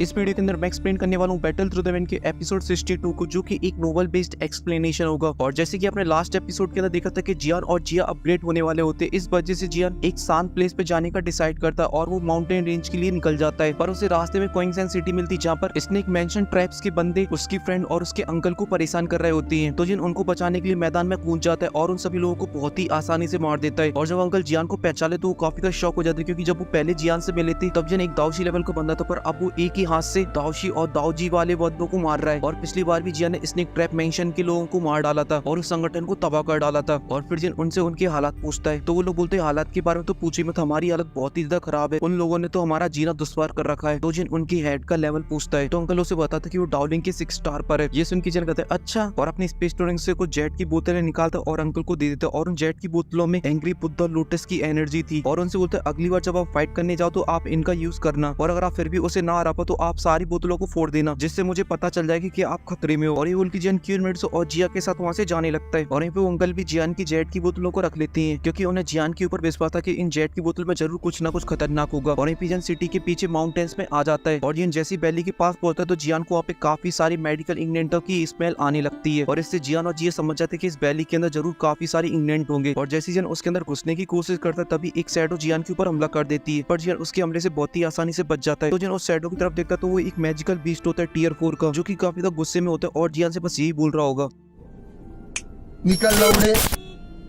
इस वीडियो के अंदर मैं एक्सप्लेन करने वाला हूँ बैटल थ्रू द विंड के एपिसोड 62 को, जो कि एक नोवेल बेस्ड एक्सप्लेनेशन होगा। और जैसे कि आपने लास्ट एपिसोड के अंदर देखा था कि जियान और जिया अपग्रेड होने वाले होते, इस वजह से जियान एक शांत प्लेस पे जाने का डिसाइड करता है और वो माउंटेन रेंज के लिए निकल जाता है। पर उसे रास्ते में क्विंसेंट सिटी मिलती, जहाँ पर स्नेक मैंशन ट्राइब्स के बंदे उसकी फ्रेंड और उसके अंकल को परेशान कर रहे होते हैं। तो जिन उनको बचाने के लिए मैदान में कूद जाता है और उन सभी लोगों को बहुत ही आसानी से मार देता है। और जब अंकल जियान को पहचाने तो वो काफी शॉक हो जाते हैं, क्योंकि जब वो पहले जियान से मिले थे तब जिन एक दाऊशी लेवल का बंदा था, पर अब वो एक ही हाथ से दाऊशी और दाऊजी वाले बंदों को मार रहा है। और पिछली बार भी जियान ने स्नेक ट्रैप मेंशन के लोगों को मार डाला था और उस संगठन को तबाह कर डाला था। और फिर जिन उनसे उनके हालात पूछता है तो वो लोग बोलते हैं हालात के बारे में तो पूछी मत, हमारी हालत बहुत ही ज्यादा खराब है, उन लोगों ने तो हमारा जीना दुश्वार कर रखा है। तो जिन उनकी हेड का लेवल पूछता है तो अंकल उसे बताता है कि वो डाउलिंग के 6 स्टार पर है। ये सुन के जिन कहता है अच्छा, और अपनी स्पेस स्टोरेज से कुछ जेट की बोतलें निकालता और अंकल को दे देता। और उन जेट की बोतलों में एंग्री बुद्धा लोटस की एनर्जी थी और उनसे बोलते अगली बार जब आप फाइट करने जाओ तो आप इनका यूज करना, और अगर आप फिर भी उसे ना हरा पाओ तो आप सारी बोतलों को फोड़ देना, जिससे मुझे पता चल जाएगा कि आप खतरे में हो। और ये बोल के जियान क्यूनमेट्स और जिया के साथ वहां से जाने लगता है। और यहीं पे वो अंकल भी जियान की जेट की बोतलों को रख लेते हैं, क्योंकि उन्हें जियान के ऊपर विश्वास था कि इन जेट की बोतल में जरूर कुछ ना कुछ खतरनाक होगा। और जियान सिटी के पीछे माउंटेन्स में आ जाता है और जियान जैसी वैली के पास पहुंचता है तो जियान को वहाँ पे काफी सारी मेडिकल इंग्रेडिएंटों की स्मेल आने लगती है। और इससे जियान और जिया समझ जाते हैं कि इस वैली के अंदर जरूर काफी सारे इंग्रेडिएंट होंगे। और जैसे जियान उसके अंदर घुसने की कोशिश करता है तभी एक शैडो जियान के ऊपर हमला कर देती है, पर जियान उसके हमले से बहुत ही आसानी से बच जाता है। तो जियान उस शैडो की तरफ देखता है तो वो एक मैजिकल बीस्ट होता है टियर 4 का, जो कि काफी ज्यादा गुस्से में होता है और जियान से बस यही बोल रहा होगा निकल लौड़े,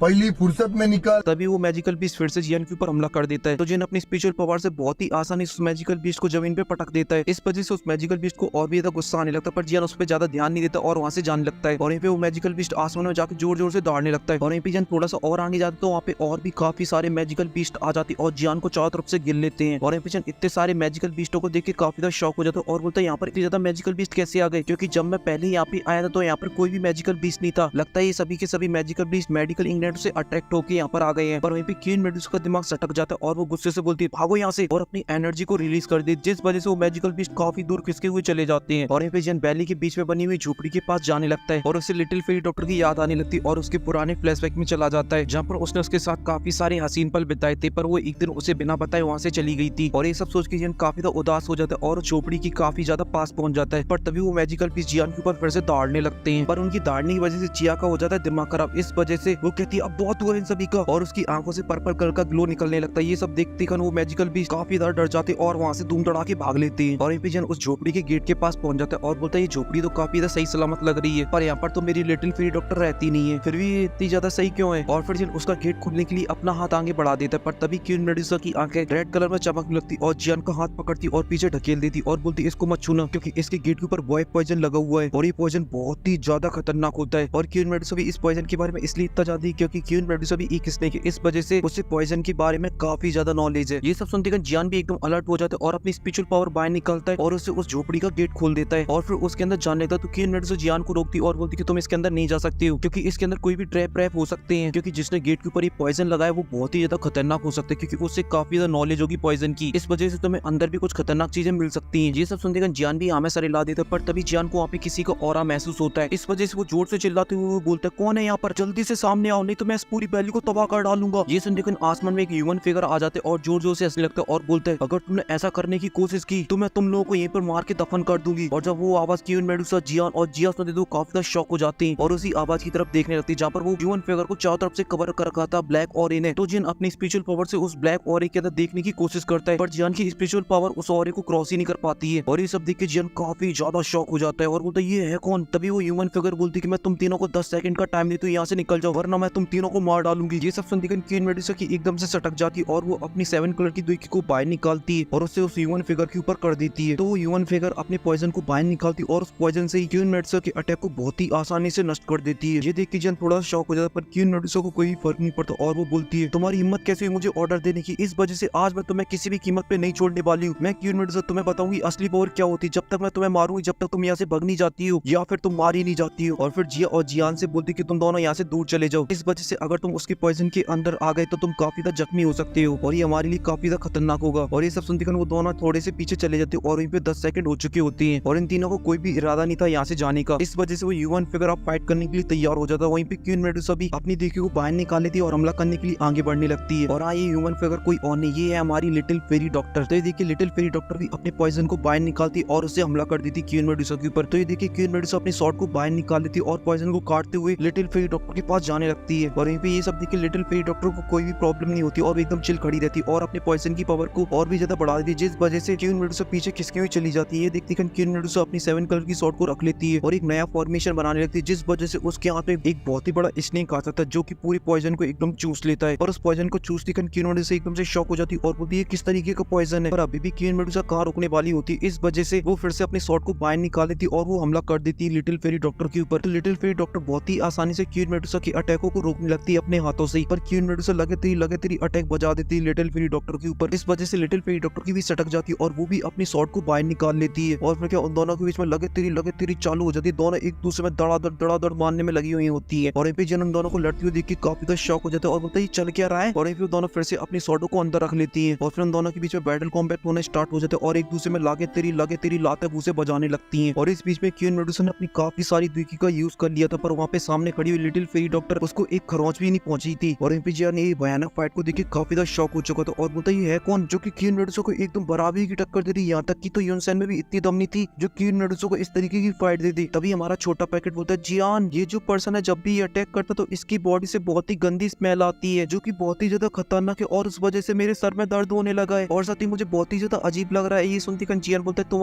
पहली फुर्सत में निकल। तभी वो मैजिकल बीस्ट फिर से जियान के ऊपर हमला कर देता है। तो जियान अपनी स्पेशल पावर से बहुत ही आसानी से उस मैजिकल बीस्ट को जमीन पे पटक देता है। इस वजह से उस मैजिकल बीस्ट को और भी ज्यादा गुस्सा आने लगता है, पर जियान उस पर ज्यादा ध्यान नहीं देता और वहां से जाने लगता है। और यहीं पे वो मैजिकल बीस्ट आसमान में जाकर जोर जोर से दौड़ने लगता है। और यहीं पे जियान थोड़ा सा और आगे जाता है तो वहाँ पे और भी काफी सारे मैजिकल बीस्ट आ जाते हैं और जियान को चारों तरफ से गिर लेते हैं। और यहीं पे जियान इतने सारे मैजिकल बीस्टों को देख के काफी ज्यादा शॉक हो जाता है और बोलता है यहाँ पर इतने ज्यादा मैजिकल बीस्ट कैसे आ गए, क्योंकि जब मैं पहले यहाँ पे आया था तो यहाँ पर कोई भी मैजिकल बीस्ट नहीं था। लगता है ये सभी के सभी मैजिकल बीस्ट मेडिकल इंग्रेडिएंट से अट्रैक्ट होकर यहाँ पर आ गए हैं। पर वहीं पे क्वीन मेडुसा का दिमाग सटक जाता है और वो गुस्से से बोलती है भागो यहाँ से, और अपनी एनर्जी को रिलीज कर दे, जिस वजह से वो मैजिकल बीस्ट काफी दूर खिसके हुए चले जाते हैं। और यहीं पे जियान वैली के बीच में बनी हुई झोपड़ी के पास जाने लगता है और उसे लिटिल फेरी डॉक्टर की याद आने लगती है और उसके पुराने फ्लैशबैक में चला जाता है, जहाँ पर उसने उसके साथ काफी सारे हसीन पल बिताए थे, पर वो एक दिन उसे बिना बताए वहाँ से चली गई थी। और ये सब सोच के जियान काफी ज्यादा उदास हो जाता है और झोपड़ी की काफी ज्यादा पास पहुंच जाता है। पर तभी वो मैजिकल बीस्ट जियान के ऊपर फिर से दौड़ने लगते हैं, पर उनकी दौड़ने की वजह से जिया का हो जाता है दिमाग खराब। इस वजह से वो कहती है अब बहुत हुआ इन सभी का, और उसकी आंखों से पर्पल कलर का ग्लो निकलने लगता है। ये सब देखते वो मैजिकल बीस्ट काफी ज्यादा डर जाते और वहाँ से धूम धड़ा के भाग लेते हैं। और जियान उस झोपड़ी के गेट के पास पहुंच जाता है और बोलता है ये झोपड़ी तो काफी ज्यादा सही सलामत लग रही है, पर यहाँ पर तो मेरी लिटिल फेरी डॉक्टर रहती नहीं है, फिर भी ये इतनी ज्यादा सही क्यों है। और फिर जियान उसका गेट खोलने के लिए अपना हाथ आगे बढ़ा देता है, पर तभी क्वीन मेडुसा की आंखें रेड कलर में चमकने लगती और जियान का हाथ पकड़ती और पीछे ढकेल देती और बोलती इसको मत छूना, क्योंकि इसके गेट के ऊपर बॉय पॉइजन लगा हुआ है और ये पॉइजन बहुत ही ज्यादा खतरनाक होता है। और क्वीन मेडुसा भी इस पॉइजन के बारे में इसलिए इतना जानती है क्योंकि क्वीन मेडुसा भी एक स्नेक है, इस वजह से उसे पॉइजन के बारे में काफी ज्यादा नॉलेज है। ये सब सुनते जियान भी एकदम अलर्ट हो जाता है और अपनी स्पिरिचुअल पावर बाहर निकलता है और उसे उस झोपड़ी का गेट खोल देता है और फिर उसके अंदर जाने लगता है। तो क्वीन मेडुसा जियान को रोकती और बोलती कि तुम इसके अंदर नहीं जा सकती हो, क्योंकि इसके अंदर कोई भी ट्रैप हो सकते हैं, क्योंकि जिसने गेट के ऊपर ये पॉइजन लगाया वो बहुत ही ज्यादा खतरनाक हो सकते हैं, क्योंकि उससे काफी ज्यादा नॉलेज होगी पॉइजन की, इस वजह से तुम्हें अंदर भी कुछ खतरनाक चीजें मिल सकती हैं। ये सब सुनते जियान भी हमें सर हिला देता है, पर तभी जियान को वहाँ पे किसी का ऑरा महसूस होता है। इस वजह से वो जोर से चिल्लाते हुए बोलता है कौन है यहाँ पर, जल्दी से सामने आओ नहीं तो मैं इस पूरी वैली को तबाह कर डालूंगा। ये सुन आसमान में एक ह्यूमन फिगर आ जाते और जोर जोर से हंसने लगता है और बोलता है अगर तुमने ऐसा करने की कोशिश की तो मैं तुम लोगों को यहीं पर मार के दफन कर दूंगी। और जब वो आवाज क्वीन मेडुसा जियान और जिया सुनते तो काफी ज्यादा शॉक हो जाते हैं और उसी आवाज की तरफ देखने लगती है जहाँ पर वो ह्यूमन फिगर को चारों तरफ से कवर कर रखा था ब्लैक ऑरे ने। तो जियान अपनी स्पिरिचुअल पावर से उस ब्लैक ऑरे के अंदर देखने की कोशिश करता है, पर जियान की स्पिरिचुअल पावर उस ऑरे को क्रॉस ही नहीं कर पाती है। और ये सब देख के जियान काफी ज्यादा शॉक हो जाता है और बोलता है ये है कौन। तभी वो ह्यूमन फिगर बोलती है कि मैं तुम तीनों को 10 सेकंड का टाइम देती हूँ, यहाँ से निकल जाओ वरना मैं तुम तीनों को मार डालूंगी। ये सब सुनते क्वीन मेडुसा की एकदम से सटक जाती है और वो अपनी 7 कलर की दुई को बाहर निकालती है और उसे उस ह्यूमन फिगर के ऊपर कर देती है। तो वो ह्यूमन फिगर अपने पॉइजन को बाहर निकालती है और उस पॉइजन से क्वीन मेडुसा के अटैक को बहुत ही आसानी से नष्ट कर देती है। ये देख के जियान थोड़ा शॉक हो जाता है, पर क्वीन मेडुसा को कोई फर्क नहीं पड़ता और वो बोलती है तुम्हारी हिम्मत कैसे हुई मुझे ऑर्डर देने की, इस वजह से आज मैं तुम्हें किसी भी कीमत पे नहीं छोड़ने वाली हूँ। मैं क्वीन मेडुसा तुम्हें बताऊंगी असली पावर क्या होती है, जब तक मैं तुम्हें मारूंगी जब तक तुम यहाँ से भाग नहीं जाती हो या फिर तुम मार ही नहीं जाती हो। और फिर जिया और जियान से बोलती कि तुम दोनों यहाँ से दूर चले जाओ, इस वजह से अगर तुम उसके पॉइजन के अंदर आ गए तो तुम काफी ज्यादा जख्मी हो सकते हो और ये हमारे लिए काफी ज्यादा खतरनाक होगा। और ये सब सुनते वो दोनों थोड़े से पीछे चले जाते हैं और वहीं पे 10 सेकंड हो चुके होते हैं और इन तीनों को कोई भी इरादा नहीं था यहाँ से जाने का। इस वजह से वो ह्यूमन फिगर अब फाइट करने के लिए तैयार हो जाता है। वहीं पे क्वीन मेडुसा भी अपनी देखी को बाहर निकाल लेती है और हमला करने के लिए आगे बढ़ने लगती है। और हाँ, ये ह्यूमन फिगर कोई और नहीं, ये है हमारी लिटिल फेरी डॉक्टर। तो ये देखिए लिटिल फेरी डॉक्टर भी अपने पॉइजन को बाहर निकालती और उससे हमला कर देती क्वीन मेडुसा के ऊपर। तो ये देखिए क्वीन मेडुसा अपनी शॉट को बाहर निकाल लेती और पॉइजन को काटते हुए लिटिल फेरी डॉक्टर के पास जाने लगती है। और यहीं पे ये सब देखिए लिटिल फेरी डॉक्टर को कोई भी प्रॉब्लम नहीं होती और एकदम चिल खड़ी रहती और अपने पॉइजन की पावर को और भी ज्यादा बढ़ा देती है, जिस वजह से क्वीन मेडुसा पीछे खिसकी हुई चली जाती है। ये देखती है क्वीन मेडुसा अपनी 7 कलर की शॉट को रख लेती है और एक नया फॉर्मेशन बनाने लगती है, जिस वजह से उसके हाथ में एक बहुत ही बड़ा स्नेक आता है जो कि पूरी पॉइजन को एकदम चूस लेता है। और उस पॉइजन को चूसती क्वीन मेडुसा एकदम से शॉक हो जाती है और बोलती है किस तरीके का पॉइजन है। पर अभी भी क्वीन मेडुसा कहाँ रुकने वाली होती है, इस वजह से वो फिर से अपनी शॉट को बाहर निकाल देती और वो हमला कर देती है लिटिल फेरी डॉक्टर के ऊपर। तो लिटिल फेरी डॉक्टर बहुत ही आसानी से क्वीन मेडुसा के अटैकों को रोकने लगती है अपने हाथों से। पर क्वीन मेडुसा लगातार अटैक बजा देती है लिटिल फेरी डॉक्टर के ऊपर। इस वजह से लिटिल फेरी डॉक्टर की भी सटक जाती है और वो भी अपनी शॉट को बाहर निकाल लेती है। और फिर क्या उन दोनों के बीच में लगातार चालू हो जाती है, दोनों एक दूसरे में दड़ा मारने में लगी हुई होती है। और यहाँ पे जन उन दोनों को लड़ती हुई देख के काफी ज्यादा शॉक हो जाता है और बोलता है चल क्या रहा है। और यहाँ पे दोनों फिर से अपनी शॉटों को अंदर रख लेती है और फिर उन दोनों के बीच में बैटल कॉम्बैट होना स्टार्ट हो जाता है और एक दूसरे में लागे तेरी लाते भूसे बजाने लगती हैं। और इस बीच में क्वीन मेडुसा ने अपनी काफी सारी दुखी का यूज कर लिया था, पर वहाँ पे सामने खड़ी हुई लिटिल फेरी डॉक्टर उसको एक खरोंच भी नहीं पहुंची थी। और यहाँ पे जन ये भयानक फाइट को देख काफी ज्यादा शॉक हो चुका था और बोलता ये है कौन जो कि क्वीन मेडुसा को एकदम बराबरी की टक्कर दे रही। यहाँ तक कि तो यूनसेन में भी इतनी दम नहीं थी जो क्वीन मेडुसा को इस तरीके की फाइट दे दी। तभी हमारा छोटा पैकेट बोलता है जियान ये जो पर्सन है जब भी ये अटैक करता तो इसकी बॉडी से बहुत ही गंदी स्मेल आती है जो कि बहुत ही ज्यादा खतरनाक है और उस वजह से मेरे सर में दर्द होने लगा है और साथ ही मुझे बहुत ही ज्यादा अजीब लग रहा है। ये सुनती जियान बोलता है तुम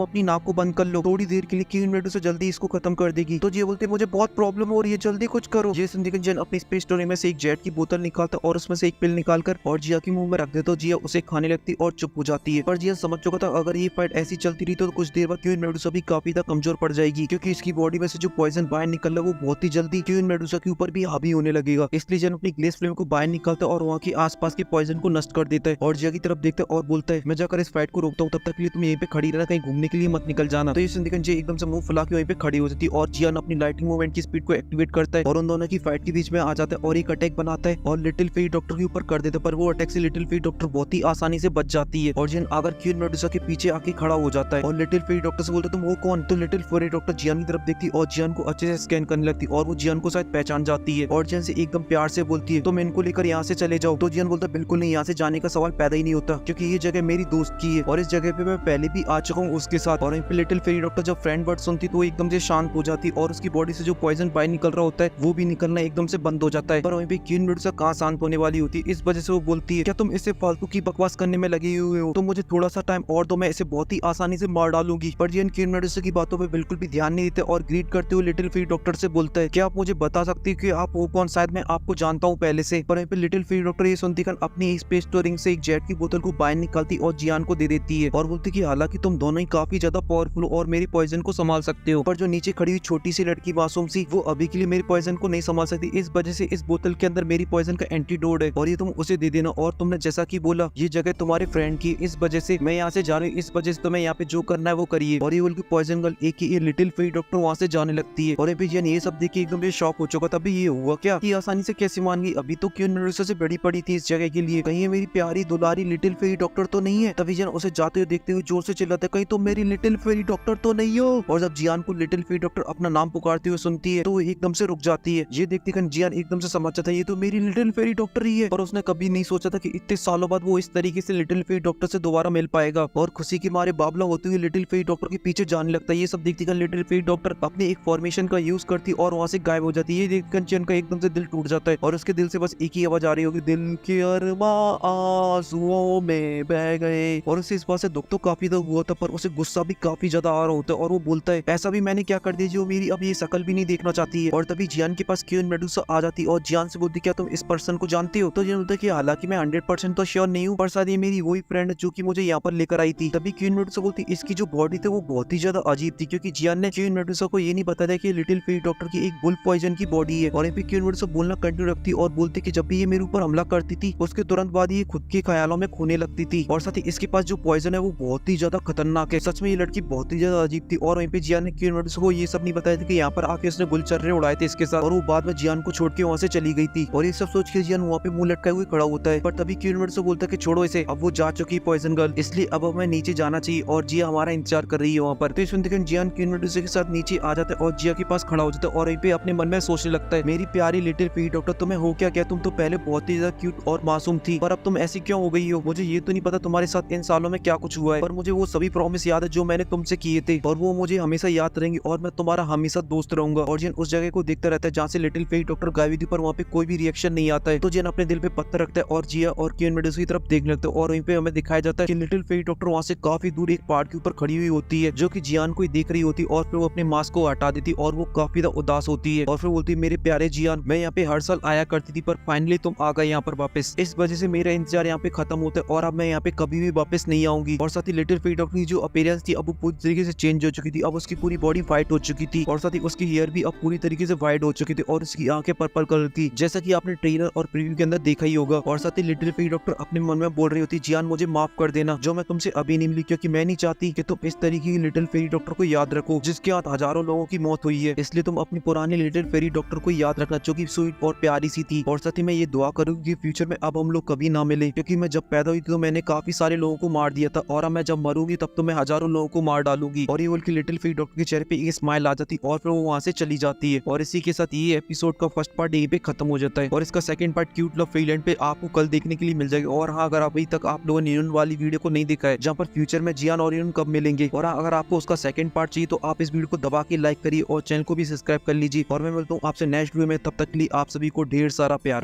अपनी नाक को बंद कर लो, थोड़ी देर के लिए क्वीन मेडुसा जल्दी इसको खत्म कर देगी। तो ये बोलते मुझे बहुत प्रॉब्लम हो रही है, जल्दी कुछ करो। ये सुनती जियान अपनी स्पेस स्टोरी में से एक जेट की बोतल निकालता और उसमें से एक पिल निकालकर और जिया के मुंह में रख देता। जिया उसे खाने लगती और चुप हो जाती है। पर जिया समझ चुका था अगर ये फाइट ऐसी चलती रही तो कुछ देर बाद क्वीन मेडुसा भी काफी ज्यादा कमजोर पड़ जाएगी, क्योंकि इसकी बॉडी में से जो पॉइजन बाहर निकल रहा है वो बहुत ही जल्दी क्वीन मेडुसा के ऊपर भी हावी होने लगेगा। इसलिए जियान अपनी ग्लेस फ्लेम को बाहर निकालता है और वहाँ के आसपास के पॉइजन को नष्ट कर देता है और जिया की तरफ देखता है और बोलता है मैं जाकर इस फाइट को रोकता हूँ, तब तक के लिए तुम यहीं पे खड़ी रहना, कहीं घूमने के लिए मत निकल जाना। तो ये सुनकर जिया एकदम से मुंह फुला के वहीं पे खड़ी हो जाती है और जियान अपनी लाइटिंग मूवमेंट की स्पीड को एक्टिवेट करता है और उन दोनों की फाइट के बीच में आ जाता है और एक अटैक बनाता है और लिटिल फेरी डॉक्टर के ऊपर कर देता है। पर वो अटैक से लिटिल फेरी डॉक्टर बहुत ही आसानी से बच जाती है और जियान अगर क्वीन मेडुसा के पीछे आके खड़ा हो जाता है और लिटिल फेरी डॉक्टर से बोलता है तुम वो कौन। तो लिटिल फेरी डॉक्टर जियान की तरफ देखती है और जियान को अच्छे से स्कैन करने लगती है और वो जियान को शायद पहचान जाती है और जियान से एकदम प्यार से बोलती है तुम इनको लेकर यहाँ से चले जाओ। तो जियान बोलता है बिल्कुल नहीं, यहाँ से जाने का सवाल पैदा ही नहीं होता क्योंकि ये जगह मेरी दोस्त की है और इस जगह पे मैं पहले भी आ चुका हूँ उसके साथ। और लिटिल फेरी डॉक्टर जब फ्रेंड वर्ड सुनती तो वो एकदम से शांत हो जाती और उसकी बॉडी से जो पॉइजन बाहर निकल रहा होता है वो भी निकलना एकदम से बंद हो जाता है। पर वहीं पे क्वीन मेडुसा कहाँ शांत होने वाली होती है, इस वजह से वो बोलती है क्या तुम इससे फालतू की बकवास करने में लगे हुए हो, तो मुझे थोड़ा सा टाइम और दो, मैं इसे बहुत ही आसानी से मार डालूंगी। पर जियान क्वीन मेडुसा की बातों पे बिल्कुल भी ध्यान नहीं देते और ग्रीट करते हुए लिटिल फेरी डॉक्टर से बोलता है क्या आप मुझे बता सकती है कि आप वो कौन, शायद मैं आपको जानता हूँ पहले से। पर वहीं पे लिटिल फेरी डॉक्टर ये सुनती अपनी स्पेस स्टोरिंग से एक जेट की बोतल को बाहर निकालती और जियान को दे देती है और बोलती कि हालांकि तुम दोनों ही काफी ज्यादा पावरफुल हो और मेरी पॉइजन को संभाल सकते हो, पर जो नीचे खड़ी हुई छोटी सी लड़की मासूम सी वो अभी के लिए मेरी पॉइजन को नहीं संभाल सकती। इस वजह से इस बोतल के अंदर मेरी पॉइजन का एंटीडोट है और ये तुम उसे दे देना। और तुमने जैसा कि बोला ये जगह तुम्हारे फ्रेंड की, इस वजह से मैं यहाँ से जा रही हूँ, इस वजह से तुम्हें यहाँ पे जो करना है वो करिए। और ये बोल के पॉइजन गर्ल एक ही लिटिल फेरी डॉक्टर वहाँ से जाने लगती है और ये सब देखिए एकदम शॉक हो चुका था। अभी ये हुआ क्या कि आसानी से कैसे मान गई, अभी तो क्वीन मेडुसा से बड़ी पड़ी थी इस जगह के लिए, कहीं मेरी प्यारी दुलारी लिटिल फेरी डॉक्टर तो नहीं है। तभी जियान उसे जाते हुए देखते हुए जोर से चिल्लाता है कहीं तो मेरी लिटिल फेरी डॉक्टर तो नहीं हो। और जब जियान को लिटिल फेरी डॉक्टर अपना नाम पुकारते हुए सुनती है तो वो एकदम से रुक जाती है। ये देखती है जियान एकदम से समझ जाता है ये तो मेरी लिटिल फेरी डॉक्टर ही है, पर उसने कभी नहीं सोचा था कि इतने सालों बाद वो इस तरीके से लिटिल फेरी डॉक्टर से दोबारा मिल पाएगा और खुशी के मारे बाबला होते हुए लिटिल फेरी डॉक्टर के पीछे जाने लगता है। ये सब देखती लिटिल फेरी डॉक्टर अपने एक फॉर्मेशन का यूज करती और वहाँ से गायब हो जाती है। ये देखकर जियान का एकदम से दिल टूट जाता है और उसके दिल से बस एक ही आवाज आ रही होगी दिल के अरमा आंसुओं में बह गए। और उसे इस बात से दुख तो काफी ज्यादा हुआ था पर उसे गुस्सा भी काफी ज्यादा आ रहा होता है और वो बोलता है ऐसा भी मैंने क्या कर दिया जो मेरी अब ये शकल भी नहीं देखना चाहती है। और तभी जियान के पास क्वीन मेडुसा आ जाती और जियान से बोलती क्या तुम इस पर्सन को जानते हो। तो जियान बोलता है कि हालांकि मैं 100% तो श्योर नहीं हूँ, पर शायद ये मेरी वही फ्रेंड जो कि मुझे यहाँ पर लेकर आई थी। तभी क्वीन मेडुसा बोलती इसकी जो बॉडी थी वो बहुत ही ज्यादा अजीब थी, क्योंकि जियान ने क्वीन मेडुसा को ये नहीं बताया कि लिटिल फेरी डॉक्टर की एक बुल पॉइजन की बॉडी है। और यहाँ पे क्वीन मेडुसा बोलना कंटिन्यू रखती और बोलती कि जब भी ये मेरे ऊपर हमला करती थी उसके तुरंत बाद ये खुद के ख्यालों में खोने लगती थी और साथ ही इसके पास जो पॉइजन है वो बहुत ही ज्यादा खतरनाक है। सच में ये लड़की बहुत ही ज्यादा अजीब थी। और वहीं पे जियान ने क्वीन मेडुसा को ये सब नहीं बताया था कि यहाँ पर आके उसने गुलचर्रे उड़ाए थे इसके साथ और वो बाद में जियान को छोड़ के वहाँ से चली गई थी। और ये सब सोच के जियान वहाँ पे मुंह लटकाए हुए खड़ा होता है, पर तभी क्यूनमेट से बोलता है कि छोड़ो इसे, अब वो जा चुकी पॉइजन गर्ल, इसलिए अब हमें नीचे जाना चाहिए और जिया हमारा इंतजार कर रही है वहाँ पर। तो इस देखिए जियान क्यूनमेट के साथ नीचे आ जाता है और जिया के पास खड़ा हो जाता है और वहीं पे अपने मन में सोचने लगता है, मेरी प्यारी लिटिल फेरी डॉक्टर तुम्हें हो क्या गया, तुम तो पहले बहुत ही ज्यादा क्यूट और मासूम थी, पर अब तुम ऐसी क्यों हो गई हो। मुझे ये तो नहीं पता तुम्हारे साथ इन सालों में क्या कुछ हुआ है, पर मुझे वो सभी प्रॉमिस याद है जो मैंने तुमसे किए थे और वो मुझे हमेशा याद रहेंगे और मैं तुम्हारा हमेशा दोस्त रहूंगा। और जिन उस जगह को देखता रहता है जहाँ से लिटिल फेरी डॉक्टर गायब थी, पर वहाँ पे कोई भी रिएक्शन नहीं आता है। तो जिन अपने दिल पे पत्थर रखता है और जिया और क्यूनमेट की तरफ देखने लगता है और वहीं पे हमें दिखाया जाता है कि लिटिल फेरी डॉक्टर वहाँ से काफी दूर एक पहाड़ के ऊपर खड़ी हुई होती है, जो कि जियान को ही देख रही होती है और फिर वो अपने मास्क को हटा देती और वो काफी ज्यादा उदास होती है और फिर बोलती है, मेरे प्यारे जियान, मैं यहाँ पे हर साल आया करती थी पर फाइनली तुम आ गए यहाँ पर वापस, इस वजह से मेरा इंतजार यहाँ पे खत्म होता है और अब मैं यहाँ पे कभी भी वापस नहीं आऊंगी। और साथ ही लिटिल फेरी डॉक्टर की जो अपीयरेंस थी अब वो पूरी तरीके से चेंज हो चुकी थी, अब उसकी पूरी बॉडी व्हाइट हो चुकी थी और साथ ही उसकी हेयर भी अब पूरी तरीके से व्हाइट हो चुकी थी और उसकी आंखें पर्पल कलर की, जैसा कि आपने ट्रेलर और प्रीव्यू के अंदर देखा ही होगा। और साथ ही लिटिल फेरी डॉक्टर अपने मन में बोल रही होती, जियान मुझे माफ कर देना जो मैं तुमसे अभी नहीं मिली, क्योंकि मैं नहीं चाहती कि तुम इस तरीके की लिटिल फेरी डॉक्टर को याद रखो जिसके हाथ हजारों लोगों की मौत हुई है, इसलिए तुम अपनी पुरानी लिटिल फेरी डॉक्टर को याद रखना जो कि स्वीट और प्यारी सी थी। और साथ ही मैं ये दुआ करूंगी कि फ्यूचर में अब हम लोग कभी ना मिले, क्योंकि मैं जब पैदा हुई थी तो मैंने काफी सारे लोगों को मार दिया था और अब मैं जब मरूंगी तब तो मैं हजारों लोगों को मार डालूंगी। और ये बोल के लिटिल फेरी डॉक्टर के चेहरे पे एक स्माइल आ जाती और फिर वो वहाँ से चली जाती है। और इसी के साथ ये एपिसोड का फर्स्ट पार्ट यहीं पे खत्म हो जाता है और इसका second part cute love Fairyland पे आपको कल देखने के लिए मिल जाएगा। और हाँ, अगर अभी तक आप लोगों ने यूनियन वाली वीडियो को नहीं देखा है जहाँ पर फ्यूचर में जियान और यूनियन कब मिलेंगे, और अगर आपको उसका सेकंड पार्ट चाहिए तो आप इस वीडियो को दबा के लाइक करिए और चैनल को भी सब्सक्राइब कर लीजिए। और मैं मिलता हूँ आपसे नेक्स्ट वीडियो में, तब तक के लिए आप सभी को ढेर सारा प्यार।